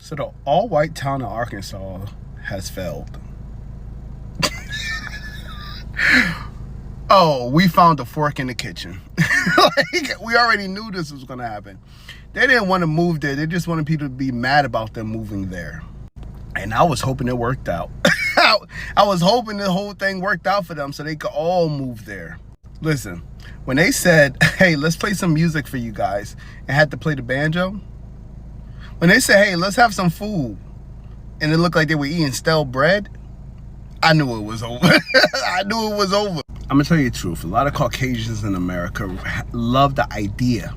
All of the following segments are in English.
So the all-white town in Arkansas has failed. Oh, we found a fork in the kitchen. Like, we already knew this was going to happen. They didn't want to move there. They just wanted people to be mad about them moving there. And I was hoping it worked out. I was hoping the whole thing worked out for them so they could all move there. Listen, when they said, hey, let's play some music for you guys, and had to play the banjo, when they said, hey, let's have some food, and it looked like they were eating stale bread, I knew it was over. I knew it was over. I'm gonna tell you the truth. A lot of Caucasians in America love the idea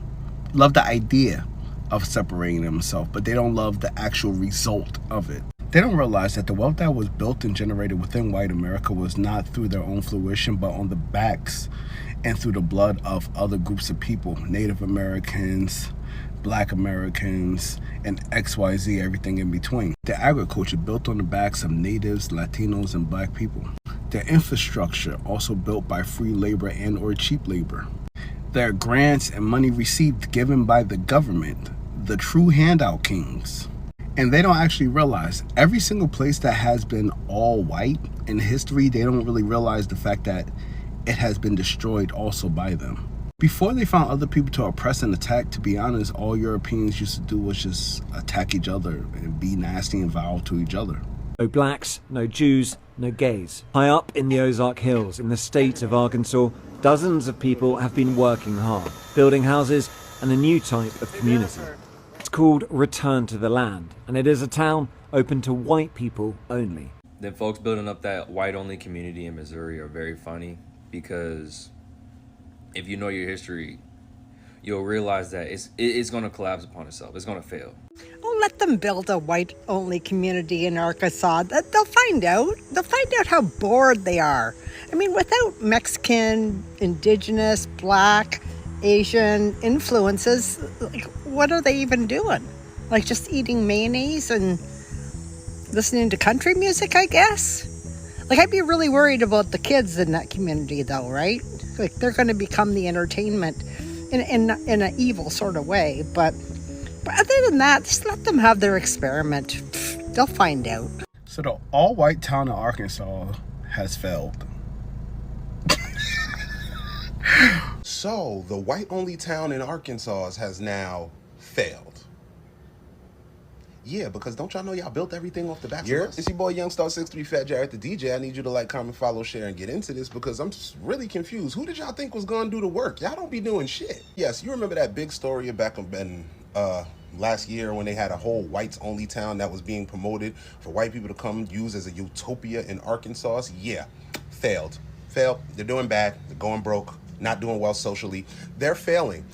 of separating themselves, but they don't love the actual result of it. They don't realize that the wealth that was built and generated within white America was not through their own fruition, but on the backs and through the blood of other groups of people, Native Americans, Black Americans, and XYZ, everything in between. Their agriculture built on the backs of natives, Latinos, and Black people. Their infrastructure also built by free labor and or cheap labor. Their grants and money received given by the government, the true handout kings. And they don't actually realize every single place that has been all white in history, they don't really realize the fact that it has been destroyed also by them. Before they found other people to oppress and attack, to be honest, all Europeans used to do was just attack each other and be nasty and vile to each other. No blacks, no Jews, no gays. High up in the Ozark Hills, in the state of Arkansas, dozens of people have been working hard, building houses and a new type of community. It's called Return to the Land, and it is a town open to white people only. The folks building up that white-only community in Missouri are very funny because if you know your history, you'll realize that it's going to collapse upon itself. It's going to fail. Oh, let them build a white-only community in Arkansas. They'll find out. They'll find out how bored they are. I mean, without Mexican, indigenous, Black, Asian influences, like, what are they even doing? Like just eating mayonnaise and listening to country music, I guess? Like, I'd be really worried about the kids in that community, though, right? Like, they're going to become the entertainment in an evil sort of way. But other than that, just let them have their experiment. They'll find out. So the all-white town in Arkansas has failed. So the white-only town in Arkansas has now failed. Yeah, because don't y'all know y'all built everything off the backs of us? It's your boy Youngstar63 Fat Jared the DJ. I need you to like, comment, follow, share, and get into this because I'm really confused. Who did y'all think was gonna do the work? Y'all don't be doing shit. Yes, you remember that big story back in last year when they had a whole whites-only town that was being promoted for white people to come use as a utopia in Arkansas? Yeah, failed. They're doing bad. They're going broke. Not doing well socially. They're failing.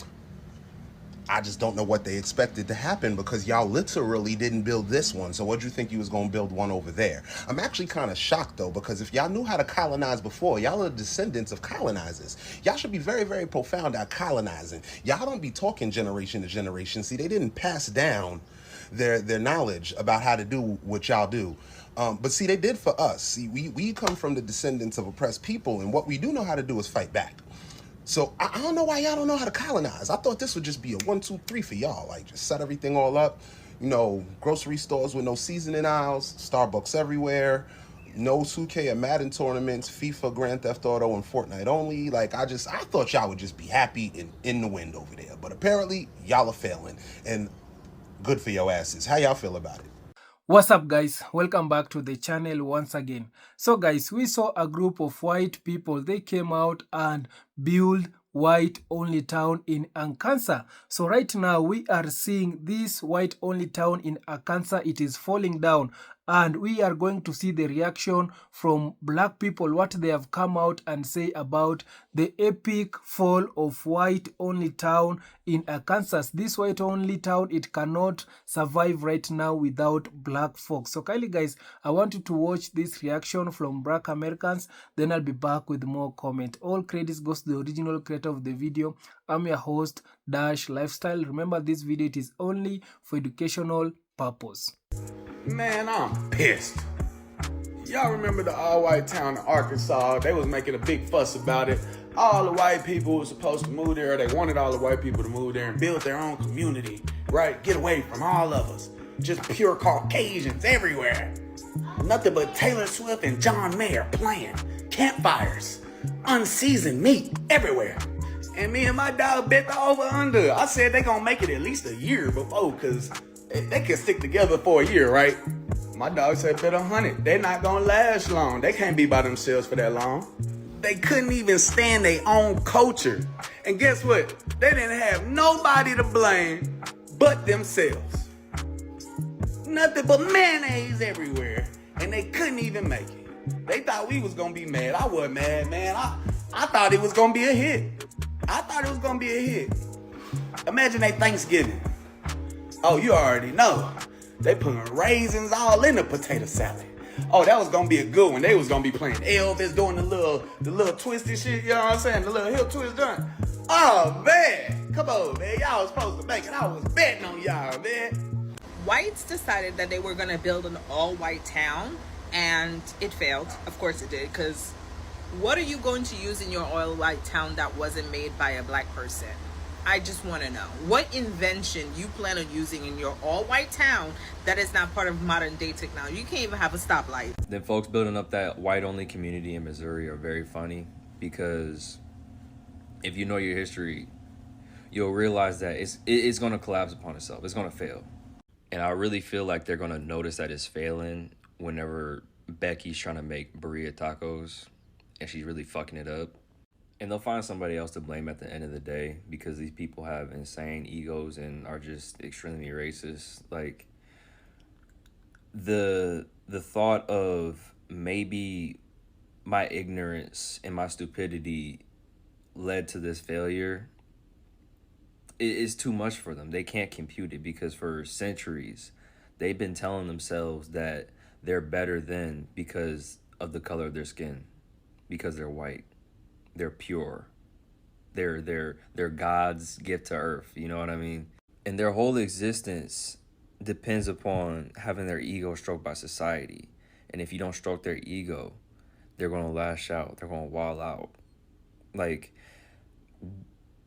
I just don't know what they expected to happen because y'all literally didn't build this one. So what'd you think you was gonna build one over there? I'm actually kind of shocked though, because if y'all knew how to colonize before, y'all are descendants of colonizers. Y'all should be very, very profound at colonizing. Y'all don't be talking generation to generation. See, they didn't pass down their knowledge about how to do what y'all do. But see, they did for us. See, we come from the descendants of oppressed people, and what we do know how to do is fight back. So I don't know why y'all don't know how to colonize. I thought this would just be a 1, 2, 3 for y'all. Like, just set everything all up. You know, grocery stores with no seasoning aisles, Starbucks everywhere, no 2K and Madden tournaments, FIFA, Grand Theft Auto, and Fortnite only. Like, I thought y'all would just be happy and in the wind over there. But apparently, y'all are failing. And good for your asses. How y'all feel about it? What's up, guys? Welcome back to the channel once again. So guys, we saw a group of white people. They came out and built white only town in Arkansas. So right now we are seeing this white only town in Arkansas. It is falling down, and we are going to see the reaction from black people, what they have come out and say about the epic fall of white only town in Arkansas. This white only town, it cannot survive right now without black folks. So kindly guys, I want you to watch this reaction from black Americans, then I'll be back with more comment. All credits goes to the original creator of the video. I'm your host, Dash Lifestyle. Remember, this video, it is only for educational purpose. Man, I'm pissed. Y'all remember the all-white town in Arkansas? They was making a big fuss about it. All the white people were supposed to move there. They wanted all the white people to move there and build their own community, right? Get away from all of us. just pure Caucasians everywhere. Nothing but Taylor Swift and John Mayer playing. Campfires. Unseasoned meat everywhere. And me and my dog bet the over under. I said they gonna make it at least a year before, cause they can stick together for a year, right? My dog said bet 100. They're not gonna last long. They can't be by themselves for that long. They couldn't even stand their own culture. And guess what? They didn't have nobody to blame but themselves. Nothing but mayonnaise everywhere. And they couldn't even make it. They thought we was gonna be mad. I wasn't mad, man. I thought it was gonna be a hit. I thought it was gonna be a hit. Imagine they Thanksgiving. Oh, you already know. They putting raisins all in the potato salad. Oh, that was gonna be a good one. They was gonna be playing Elvis, doing the little twisty shit, you know what I'm saying? The little hip twist done. Oh man, come on, man. Y'all was supposed to make it. I was betting on y'all, man. Whites decided that they were gonna build an all-white town, and it failed. Of course it did, because what are you going to use in your all-white town that wasn't made by a black person? I just want to know what invention you plan on using in your all-white town that is not part of modern day technology. You can't even have a stoplight. Then folks building up that white-only community in Missouri are very funny, because if you know your history, you'll realize that it's going to collapse upon itself. It's going to fail. And I really feel like they're going to notice that it's failing whenever Becky's trying to make burrito tacos and she's really fucking it up. And they'll find somebody else to blame at the end of the day, because these people have insane egos and are just extremely racist. Like, the thought of maybe my ignorance and my stupidity led to this failure is too much for them. They can't compute it, because for centuries they've been telling themselves that they're better than because of the color of their skin, because they're white. They're pure. They're God's gift to earth. You know what I mean? And their whole existence depends upon having their ego stroked by society. And if you don't stroke their ego, they're going to lash out. They're going to wall out. Like,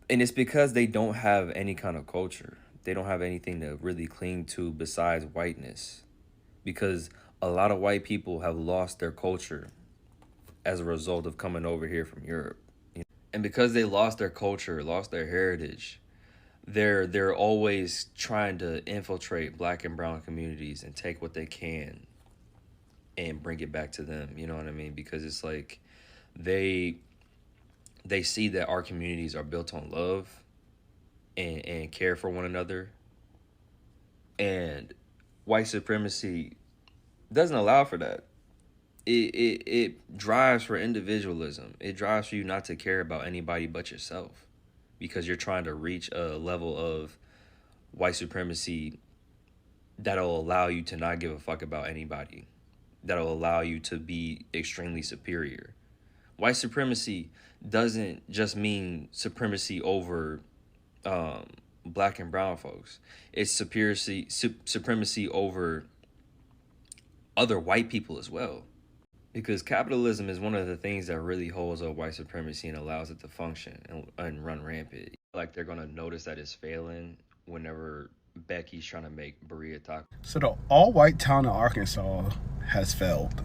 and it's because they don't have any kind of culture. They don't have anything to really cling to besides whiteness. Because a lot of white people have lost their culture as a result of coming over here from Europe. And because they lost their culture, lost their heritage, they're always trying to infiltrate black and brown communities and take what they can and bring it back to them. You know what I mean? Because it's like they see that our communities are built on love and care for one another. And white supremacy doesn't allow for that. It drives for individualism. It drives for you not to care about anybody but yourself, because you're trying to reach a level of white supremacy that'll allow you to not give a fuck about anybody, that'll allow you to be extremely superior. White supremacy doesn't just mean supremacy over black and brown folks. It's supremacy over other white people as well. Because capitalism is one of the things that really holds up white supremacy and allows it to function and run rampant. Like, they're going to notice that it's failing whenever Becky's trying to make burrito tacos. So the all-white town of Arkansas has failed.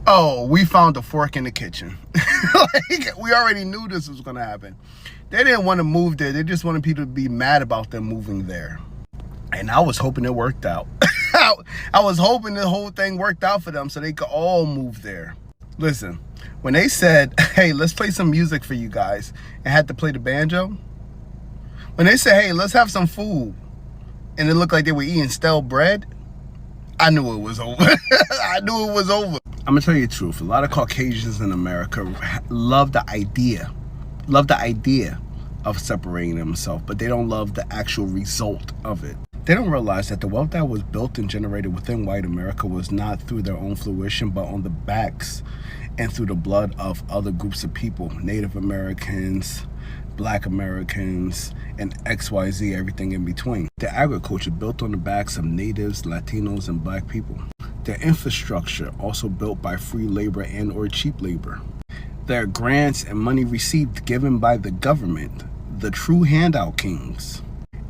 Oh, we found a fork in the kitchen. Like, we already knew this was going to happen. They didn't want to move there. They just wanted people to be mad about them moving there. And I was hoping it worked out. I was hoping the whole thing worked out for them so they could all move there. Listen, when they said, hey, let's play some music for you guys, and had to play the banjo. When they said, hey, let's have some food, and it looked like they were eating stale bread, I knew it was over. I knew it was over. I'm gonna tell you the truth. A lot of Caucasians in America love the idea of separating themselves, but they don't love the actual result of it. They don't realize that the wealth that was built and generated within white America was not through their own fruition, but on the backs and through the blood of other groups of people, Native Americans, Black Americans, and XYZ, everything in between. Their agriculture built on the backs of natives, Latinos, and black people. Their infrastructure also built by free labor and or cheap labor. Their grants and money received given by the government, the true handout kings.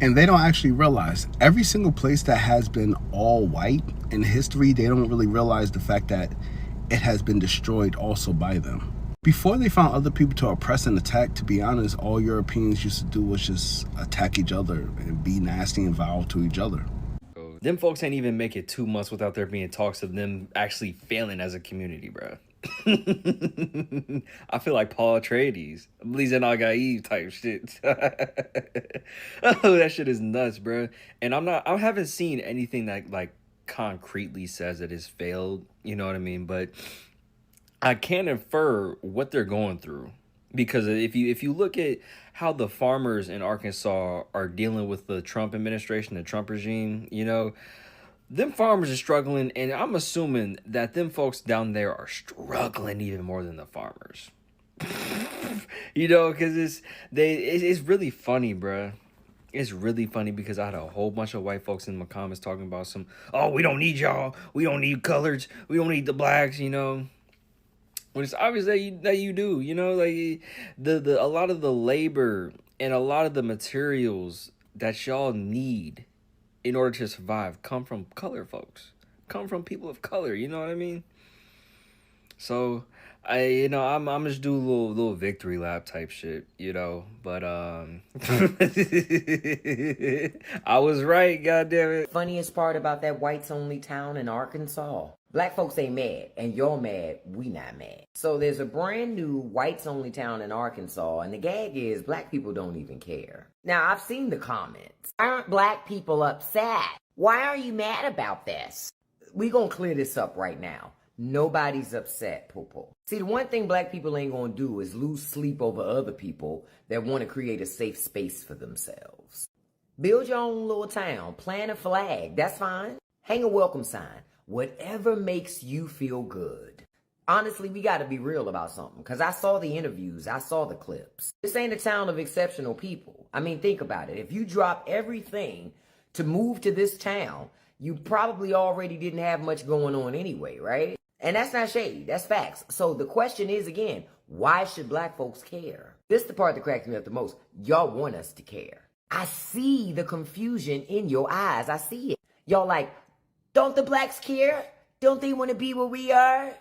And they don't actually realize every single place that has been all white in history, they don't really realize the fact that it has been destroyed also by them. Before they found other people to oppress and attack, to be honest, all Europeans used to do was just attack each other and be nasty and vile to each other. Them folks ain't even make it 2 months without there being talks of them actually failing as a community, bro. I feel like Paul Atreides, Blizan Al-Gaib type shit. Oh, that shit is nuts, bro. And I haven't seen anything that like concretely says that it's failed. You know what I mean? But I can infer what they're going through, because if you look at how the farmers in Arkansas are dealing with the Trump administration, the Trump regime, you know, them farmers are struggling, and I'm assuming that them folks down there are struggling even more than the farmers. You know, because it's really funny, bruh. It's really funny because I had a whole bunch of white folks in my comments talking about oh, we don't need y'all, we don't need coloreds, we don't need the blacks, you know. When it's obvious that you do, you know, like a lot of the labor and a lot of the materials that y'all need in order to survive come from color folks, come from people of color. You know what I mean? So I'm just do a little victory lap type shit, you know. But I was right, goddammit. Funniest part about that whites only town in Arkansas. Black folks ain't mad, and you're mad, we not mad. So there's a brand new whites only town in Arkansas, and the gag is black people don't even care. Now, I've seen the comments. Aren't black people upset? Why are you mad about this? We gonna clear this up right now. Nobody's upset, poo-poo. See, the one thing black people ain't gonna do is lose sleep over other people that want to create a safe space for themselves. Build your own little town, plant a flag, that's fine. Hang a welcome sign. Whatever makes you feel good. Honestly, we gotta be real about something, because I saw the interviews, I saw the clips. This ain't a town of exceptional people. I mean, think about it. If you drop everything to move to this town, you probably already didn't have much going on anyway, right? And that's not shade, that's facts. So the question is, again, why should black folks care? This is the part that cracks me up the most. Y'all want us to care. I see the confusion in your eyes. I see it. Y'all like, don't the blacks care? Don't they want to be where we are?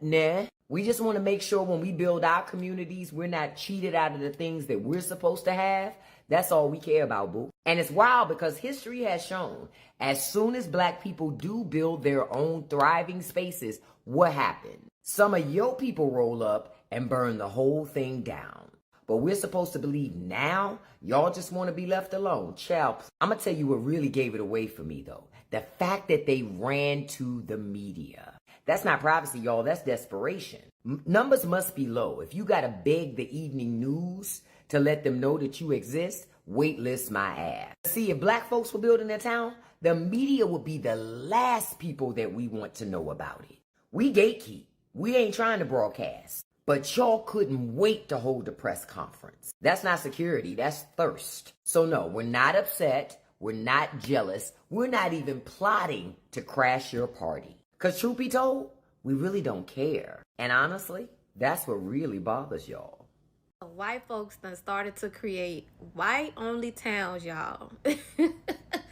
Nah. We just want to make sure when we build our communities, we're not cheated out of the things that we're supposed to have. That's all we care about, boo. And it's wild because history has shown as soon as black people do build their own thriving spaces, what happened? Some of your people roll up and burn the whole thing down. But we're supposed to believe now y'all just want to be left alone. Child, I'm going to tell you what really gave it away for me, though. The fact that they ran to the media. That's not privacy, y'all. That's desperation. Numbers must be low. If you got to beg the evening news to let them know that you exist, waitlist my ass. See, if black folks were building their town, the media would be the last people that we want to know about it. We gatekeep. We ain't trying to broadcast. But y'all couldn't wait to hold a press conference. That's not security, that's thirst. So no, we're not upset, we're not jealous, we're not even plotting to crash your party. Cause truth be told, we really don't care. And honestly, that's what really bothers y'all. White folks done started to create white-only towns, y'all.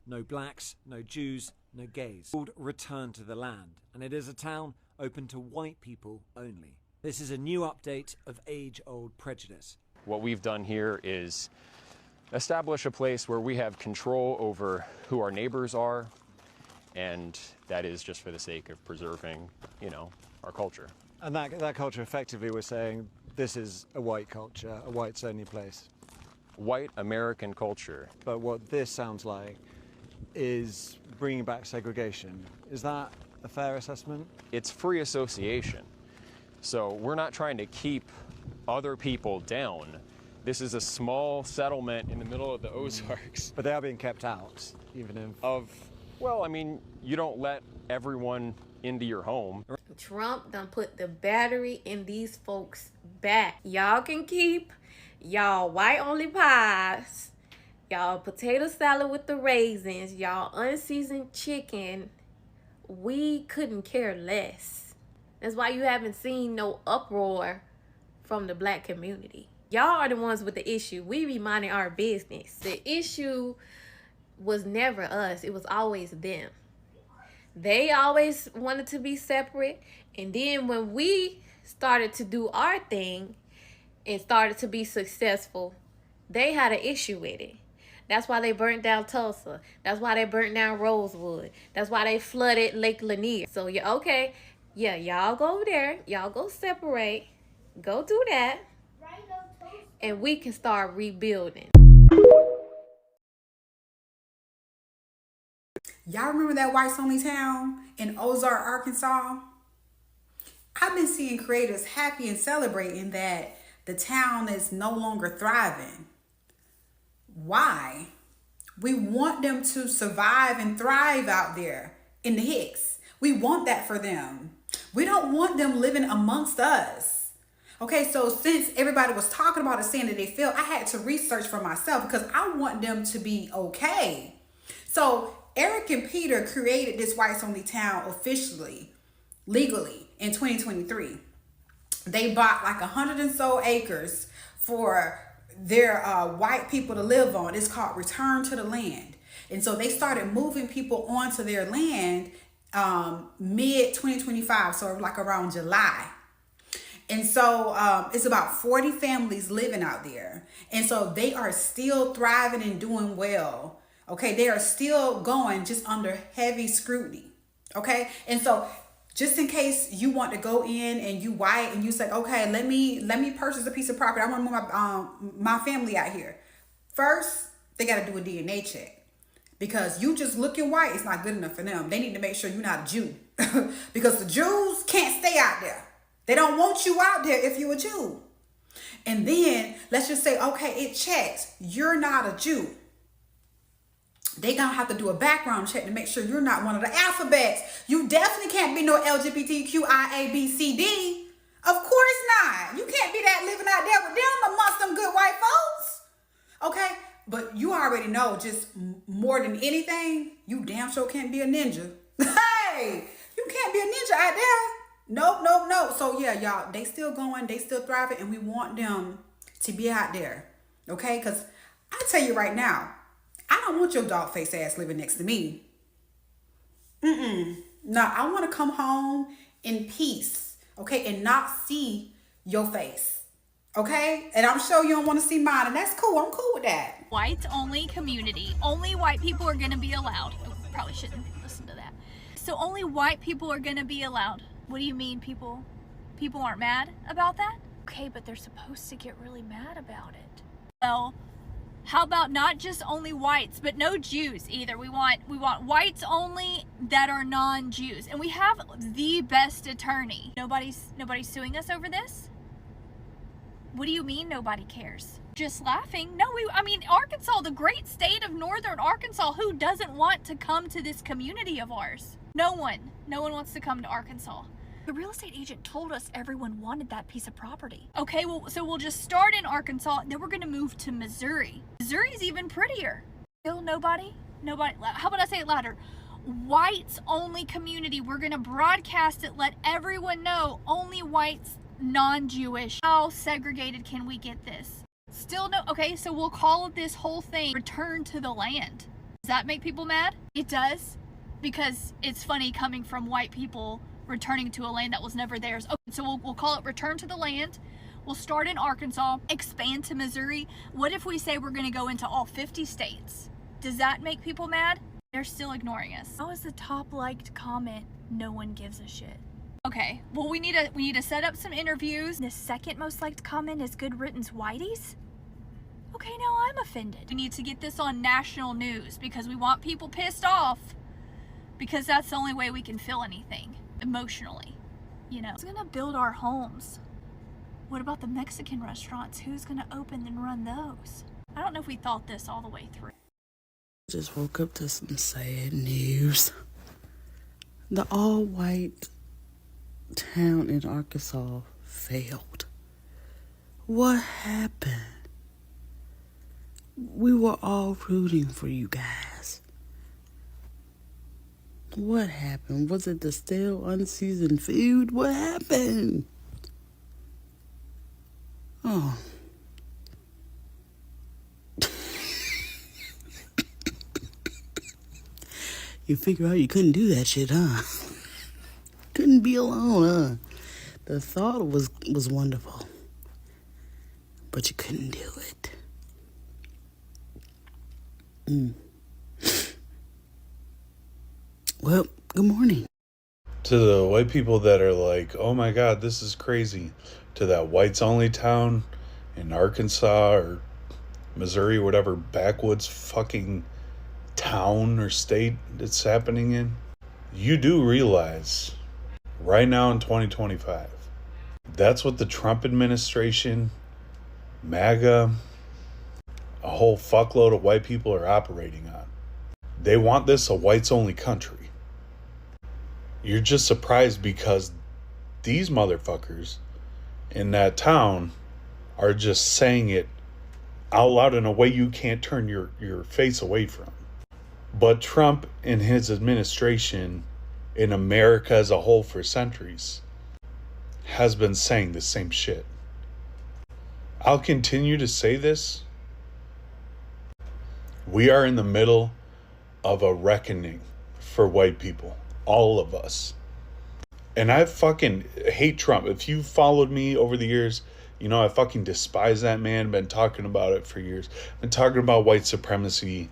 No blacks, no Jews, no gays. Called Return to the Land, and it is a town open to white people only. This is a new update of age-old prejudice. What we've done here is establish a place where we have control over who our neighbors are, and that is just for the sake of preserving, you know, our culture. And that culture, effectively, we're saying this is a white culture, a whites-only place. White American culture. But what this sounds like is bringing back segregation. Is that a fair assessment? It's free association. So we're not trying to keep other people down. This is a small settlement in the middle of the Ozarks. But they are being kept out, even if... Well, I mean, you don't let everyone into your home. Trump done put the battery in these folks' back. Y'all can keep y'all white-only pies, y'all potato salad with the raisins, y'all unseasoned chicken. We couldn't care less. That's why you haven't seen no uproar from the black community. Y'all are the ones with the issue. We be minding our business. The issue was never us. It was always them. They always wanted to be separate. And then when we started to do our thing and started to be successful, they had an issue with it. That's why they burnt down Tulsa. That's why they burnt down Rosewood. That's why they flooded Lake Lanier. So yeah, okay, yeah, y'all go over there. Y'all go separate. Go do that. And we can start rebuilding. Y'all remember that whites only town in Ozark, Arkansas? I've been seeing creators happy and celebrating that the town is no longer thriving. Why? We want them to survive and thrive out there in the Hicks. We want that for them. We don't want them living amongst us. Okay, so since everybody was talking about it, saying that they feel, I had to research for myself because I want them to be okay. So Eric and Peter created this whites only town officially, legally in 2023. They bought like 100 and so acres for their white people to live on. It's called Return to the Land. And so they started moving people onto their land mid 2025, so like around July. And so it's about 40 families living out there. And so they are still thriving and doing well. Okay, they are still going just under heavy scrutiny. Okay, and so just in case you want to go in and you white and you say, okay, let me purchase a piece of property. I want to move my family out here. First, they got to do a DNA check, because you just looking white is not good enough for them. They need to make sure you're not a Jew because the Jews can't stay out there. They don't want you out there if you're a Jew. And then let's just say, okay, it checks. You're not a Jew. They gonna have to do a background check to make sure you're not one of the alphabets. You definitely can't be no LGBTQIABCD. Of course not. You can't be that living out there with them amongst them good white folks. Okay? But you already know, just more than anything, you damn sure can't be a ninja. Hey, you can't be a ninja out there. Nope. So yeah, y'all, they still going, they still thriving, and we want them to be out there. Okay? Because I tell you right now, I don't want your dog face ass living next to me. No, I want to come home in peace, okay, and not see your face, okay? And I'm sure you don't want to see mine, and that's cool. I'm cool with that. White only community. Only white people are going to be allowed. Oh, probably shouldn't listen to that. So only white people are going to be allowed. What do you mean people aren't mad about that? Okay, but they're supposed to get really mad about it. Well, how about not just only whites, but no Jews either? We want whites only that are non-Jews. And we have the best attorney. Nobody's suing us over this? What do you mean nobody cares? Just laughing? No, I mean, Arkansas, the great state of northern Arkansas, who doesn't want to come to this community of ours? No one wants to come to Arkansas. The real estate agent told us everyone wanted that piece of property. Okay, well, so we'll just start in Arkansas, and then we're gonna move to Missouri. Missouri's even prettier. Still nobody, how about I say it louder? Whites only community. We're gonna broadcast it, let everyone know, only whites, non-Jewish. How segregated can we get this? Still no, okay, so we'll call this whole thing Return to the Land. Does that make people mad? It does, because it's funny coming from white people returning to a land that was never theirs. Okay, so we'll call it Return to the Land. We'll start in Arkansas, expand to Missouri. What if we say we're going to go into all 50 states? Does that make people mad? They're still ignoring us. How is the top liked comment, no one gives a shit? Okay, well, we need to set up some interviews. The second most liked comment is Good Riddance Whiteys. Okay, now I'm offended. We need to get this on national news because we want people pissed off, because that's the only way we can feel anything emotionally, you know. Who's gonna build our homes? What about the Mexican restaurants? Who's gonna open and run those? I don't know if we thought this all the way through. Just woke up to some sad news. The all-white town in Arkansas failed. What happened? We were all rooting for you guys. What happened? Was it the stale, unseasoned food? What happened? Oh, You figure out you couldn't do that shit, huh? Couldn't be alone, huh? The thought was wonderful, but you couldn't do it. Well, good morning. To the white people that are like, oh my God, this is crazy. To that whites only town in Arkansas or Missouri, whatever backwoods fucking town or state it's happening in. You do realize right now in 2025, that's what the Trump administration, MAGA, a whole fuckload of white people are operating on. They want this a whites only country. You're just surprised because these motherfuckers in that town are just saying it out loud in a way you can't turn your face away from. But Trump and his administration in America as a whole for centuries has been saying the same shit. I'll continue to say this. We are in the middle of a reckoning for white people. All of us. And I fucking hate Trump. If you followed me over the years, you know I fucking despise that man. Been talking about it for years. Been talking about white supremacy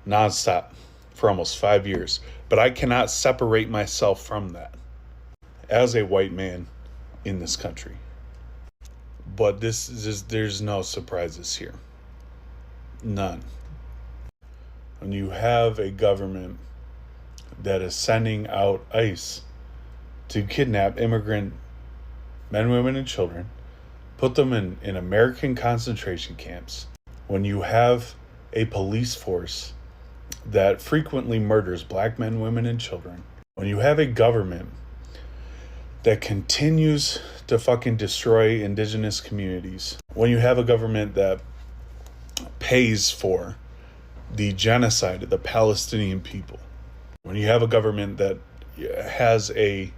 nonstop for almost 5 years. But I cannot separate myself from that as a white man in this country. But this is just, there's no surprises here. None. When you have a government that is sending out ICE to kidnap immigrant men, women, and children, put them in American concentration camps, when you have a police force that frequently murders black men, women, and children, when you have a government that continues to fucking destroy indigenous communities, when you have a government that pays for the genocide of the Palestinian people, when you have a government that has a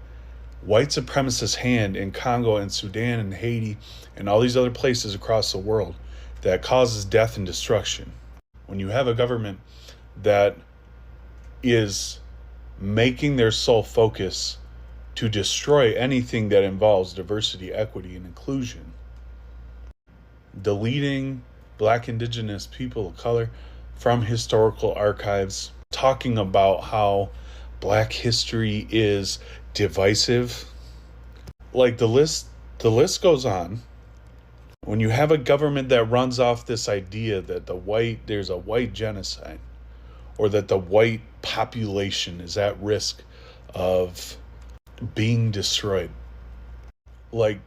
white supremacist hand in Congo and Sudan and Haiti and all these other places across the world that causes death and destruction, when you have a government that is making their sole focus to destroy anything that involves diversity, equity, and inclusion, deleting black, indigenous people of color from historical archives, talking about how black history is divisive. Like the list goes on. When you have a government that runs off this idea that there's a white genocide, or that the white population is at risk of being destroyed. Like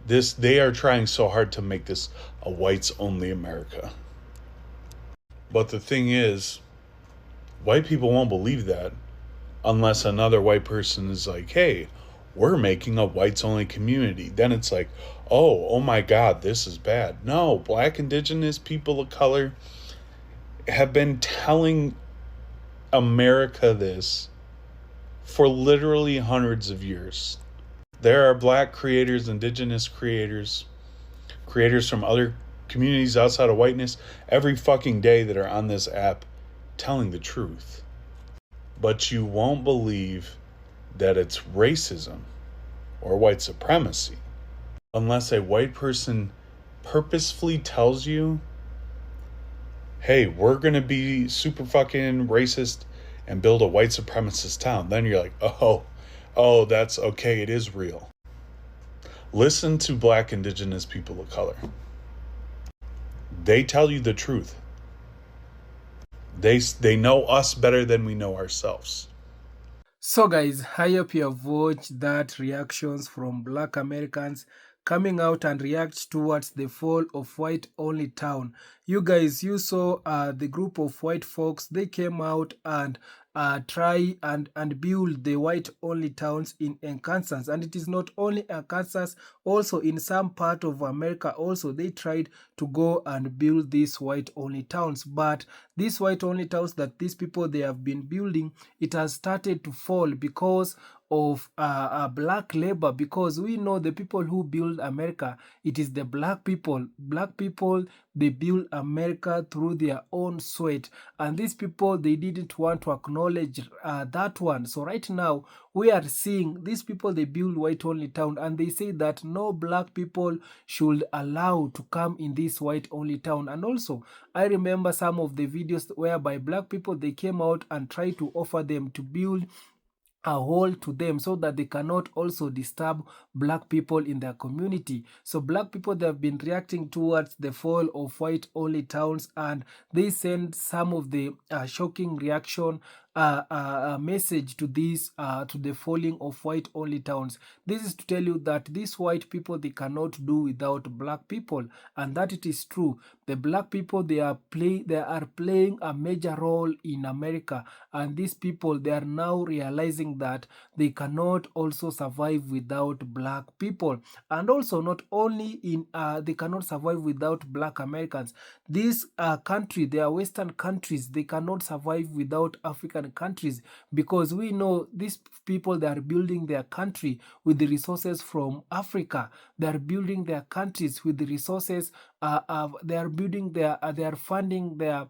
this, they are trying so hard to make this a whites only America. But the thing is, white people won't believe that unless another white person is like, hey, we're making a whites only community. Then it's like, oh my God, this is bad. No, black, indigenous people of color have been telling America this for literally hundreds of years. There are black creators, indigenous creators, creators from other communities outside of whiteness every fucking day that are on this app telling the truth. But you won't believe that it's racism or white supremacy unless a white person purposefully tells you, hey, we're gonna be super fucking racist and build a white supremacist town. Then you're like, oh, that's okay, it is real. Listen to black, indigenous people of color. They tell you the truth. They know us better than we know ourselves. So guys, I hope you have watched that reactions from black Americans coming out and react towards the fall of white only town. You guys, you saw the group of white folks, they came out and try and build the white only towns in Arkansas. And it is not only Arkansas, also in some part of America also they tried to go and build these white only towns, but these white only towns that these people they have been building, it has started to fall because of black labor, because we know the people who build America, it is the black people. Black people, they build America through their own sweat, and these people they didn't want to acknowledge that one. So right now we are seeing these people they build white only town, and they say that no black people should allow to come in this white only town. And also I remember some of the videos whereby black people they came out and tried to offer them to build a hole to them so that they cannot also disturb black people in their community. So black people they have been reacting towards the fall of white only towns, and they send some of the shocking reaction message to this to the falling of white only towns. This is to tell you that these white people they cannot do without black people, and that it is true. The black people they are playing a major role in America, and these people they are now realizing that they cannot also survive without black people. And also not only in they cannot survive without black Americans. This country, they are Western countries, they cannot survive without African countries, because we know these people they are building their country with the resources from Africa. They are building their countries with the resources. They are building their. They are funding their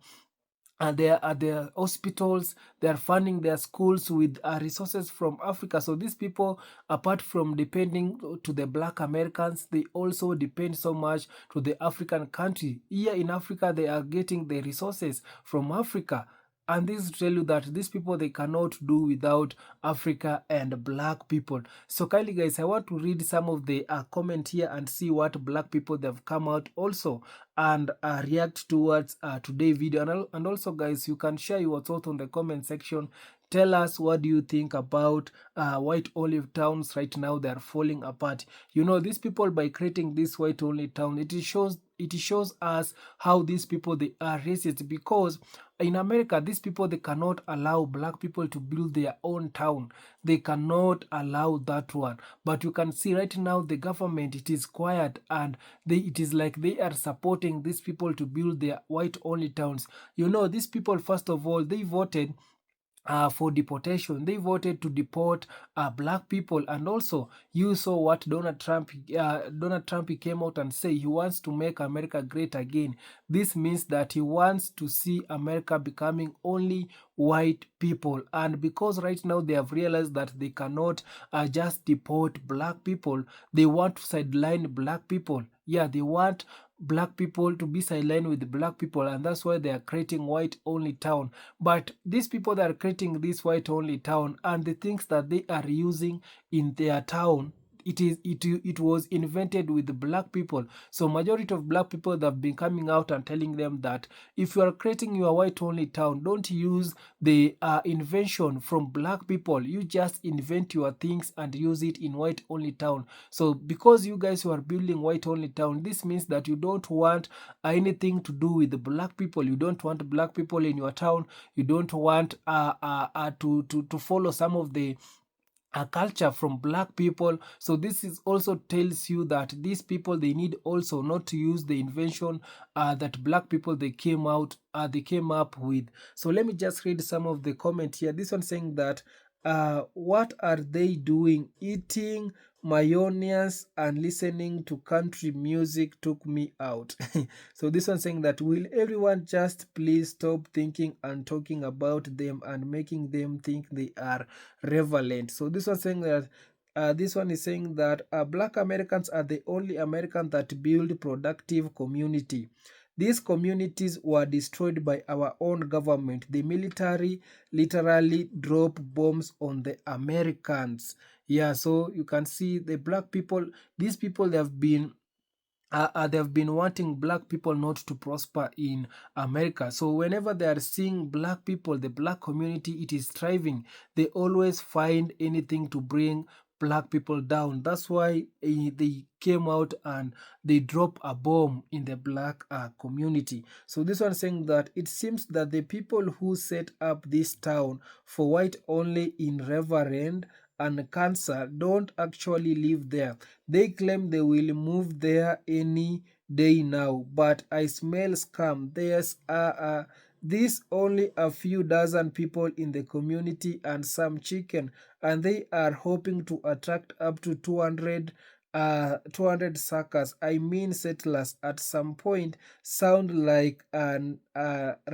hospitals, they are funding their schools with resources from Africa. So these people, apart from depending to the black Americans, they also depend so much to the African country. Here in Africa, they are getting the resources from Africa. And this tell you that these people they cannot do without Africa and black people. So kindly guys, I want to read some of the comment here and see what black people they have come out also and react towards today's video. And also guys, you can share your thoughts on the comment section. Tell us what do you think about white olive towns right now. They are falling apart. You know, these people, by creating this white only town, it shows us how these people they are racist, because in America these people they cannot allow black people to build their own town. They cannot allow that one. But you can see right now the government, it is quiet, and it is like they are supporting these people to build their white only towns. You know, these people, first of all, they voted for deportation. They voted to deport black people. And also you saw what Donald Trump he came out and say he wants to make America great again. This means that he wants to see America becoming only white people. And because right now they have realized that they cannot just deport black people, they want to sideline black people. Yeah, they want black people to be sidelined with black people, and that's why they are creating white only town. But these people that are creating this white only town, and the things that they are using in their town, it was invented with the black people. So majority of black people that have been coming out and telling them that if you are creating your white only town, don't use the invention from black people. You just invent your things and use it in white only town. So because you guys who are building white only town, this means that you don't want anything to do with the black people. You don't want black people in your town. You don't want to follow some of the a culture from black people. So this is also tells you that these people they need also not to use the invention that black people they came up with. So let me just read some of the comment here. This one saying that what are they doing? Eating mayonnaise and listening to country music took me out. So this one saying that will everyone just please stop thinking and talking about them and making them think they are relevant. So this one saying that this one is saying that black Americans are the only Americans that build productive community. These communities were destroyed by our own government. The military literally dropped bombs on the Americans. Yeah, so you can see the black people, these people they have been wanting black people not to prosper in America. So whenever they are seeing black people, the black community, it is thriving, they always find anything to bring black people down. That's why they came out and they dropped a bomb in the black community. So this one saying that it seems that the people who set up this town for white only in Reverend and Cancer don't actually live there. They claim they will move there any day now, but I smell scam. This only a few dozen people in the community and some chicken, and they are hoping to attract up to 200 suckers, I mean settlers, at some point. Sound like an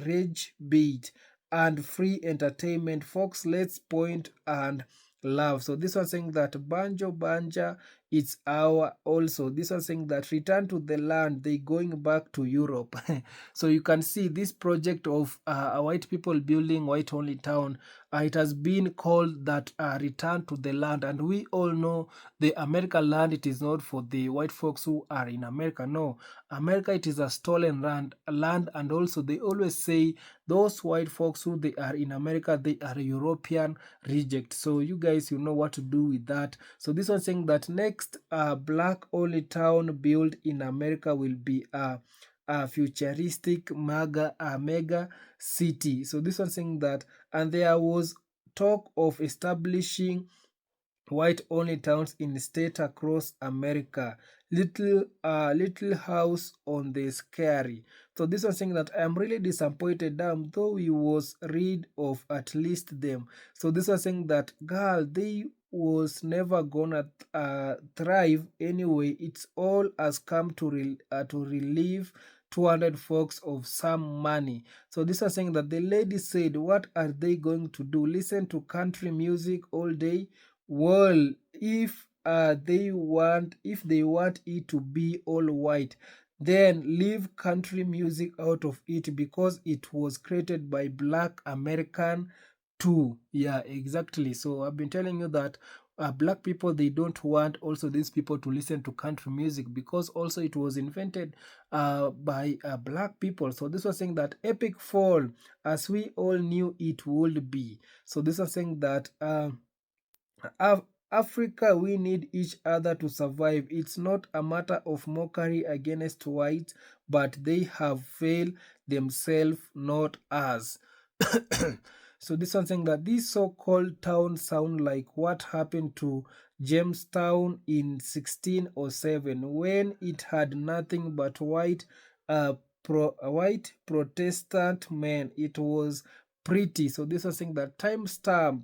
rage bait and free entertainment, folks. Let's point and love. So this one saying that banjo banja, it's our also. This one saying that return to the land, they going back to Europe. So you can see this project of white people building white only town, it has been called that return to the land. And we all know the American land, it is not for the white folks who are in America. No, America, it is a stolen land. And also they always say those white folks who they are in America, they are European reject. So you guys, you know what to do with that. So this one saying that next black only town built in America will be a futuristic mega city. So this one saying that, and there was talk of establishing white only towns in state across America. Little house on the scary. So this one saying that I'm really disappointed, damn, though we was rid of at least them. So this one saying that, girl, they was never gonna thrive anyway. It's all has come to relieve 200 folks of some money. So this was saying that the lady said, what are they going to do? Listen to country music all day? Well, if they want it to be all white, then leave country music out of it, because it was created by black American too. Yeah, exactly. So I've been telling you that black people, they don't want also these people to listen to country music, because also it was invented by black people. So this was saying that epic fall, as we all knew it would be. So this was saying that Africa, we need each other to survive. It's not a matter of mockery against whites, but they have failed themselves, not us. So this one saying that these so-called towns sound like what happened to Jamestown in 1607, when it had nothing but white Protestant men. It was pretty. So this was saying that timestamp,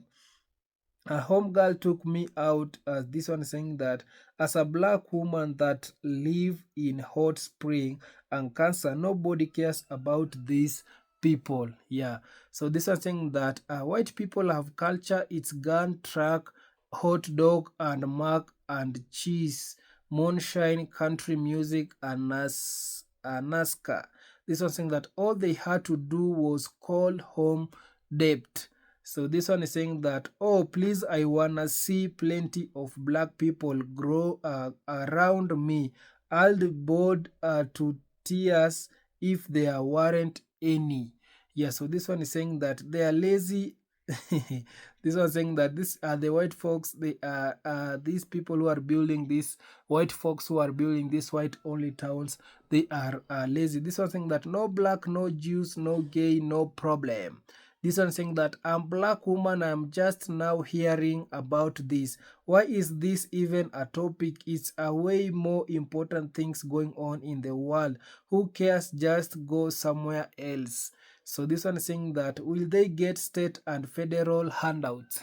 a home girl took me out. This one saying that as a black woman that live in hot spring and cancer, nobody cares about these people. Yeah. So this one saying that white people have culture. It's gun, truck, hot dog, and mac and cheese, moonshine, country music, and NASCAR. This one saying that all they had to do was call home debt. So this one is saying that, oh, please, I wanna see plenty of black people grow around me. I'll be bored to tears if there weren't any. Yeah, so this one is saying that they are lazy. This one saying that this are the white folks. They are these people who are building these white folks who are building these white only towns. They are lazy. This one saying that no black, no Jews, no gay, no problem. This one saying that I'm black woman, I'm just now hearing about this. Why is this even a topic? It's a way more important things going on in the world. Who cares? Just go somewhere else. So this one is saying that will they get state and federal handouts?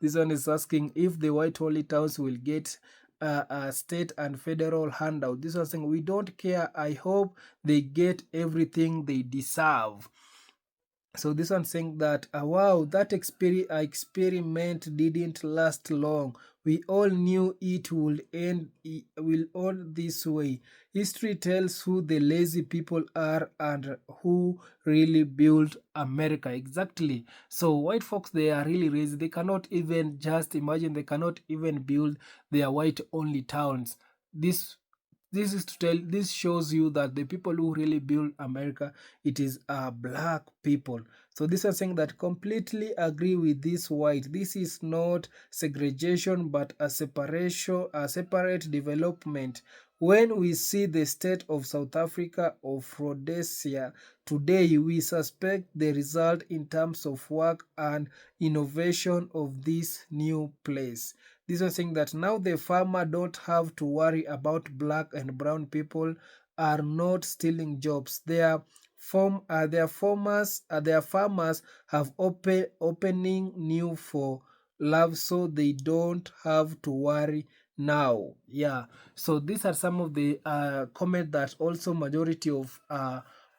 This one is asking if the white only towns will get a state and federal handout. This one saying we don't care. I hope they get everything they deserve. So this one saying that, wow, that experiment didn't last long. We all knew it will end this way. History tells who the lazy people are and who really built America. Exactly. So white folks, they are really lazy. They cannot even just imagine. They cannot even build their white only towns. This shows you that the people who really build America, it is black people. So this is saying that completely agree with this white. This is not segregation, but a separate development. When we see the state of South Africa of Rhodesia today, we suspect the result in terms of work and innovation of this new place. This was saying that now the farmer don't have to worry about black and brown people are not stealing jobs. Their their farmers have opening new for love, so they don't have to worry now. Yeah, so these are some of the comment that also majority of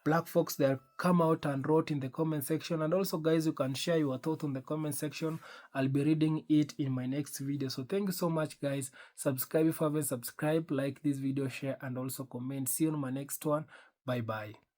black folks that come out and wrote in the comment section. And also, guys, you can share your thoughts on the comment section. I'll be reading it in my next video. So thank you so much, guys. Subscribe if you haven't subscribed, like this video, share, and also comment. See you on my next one. Bye bye.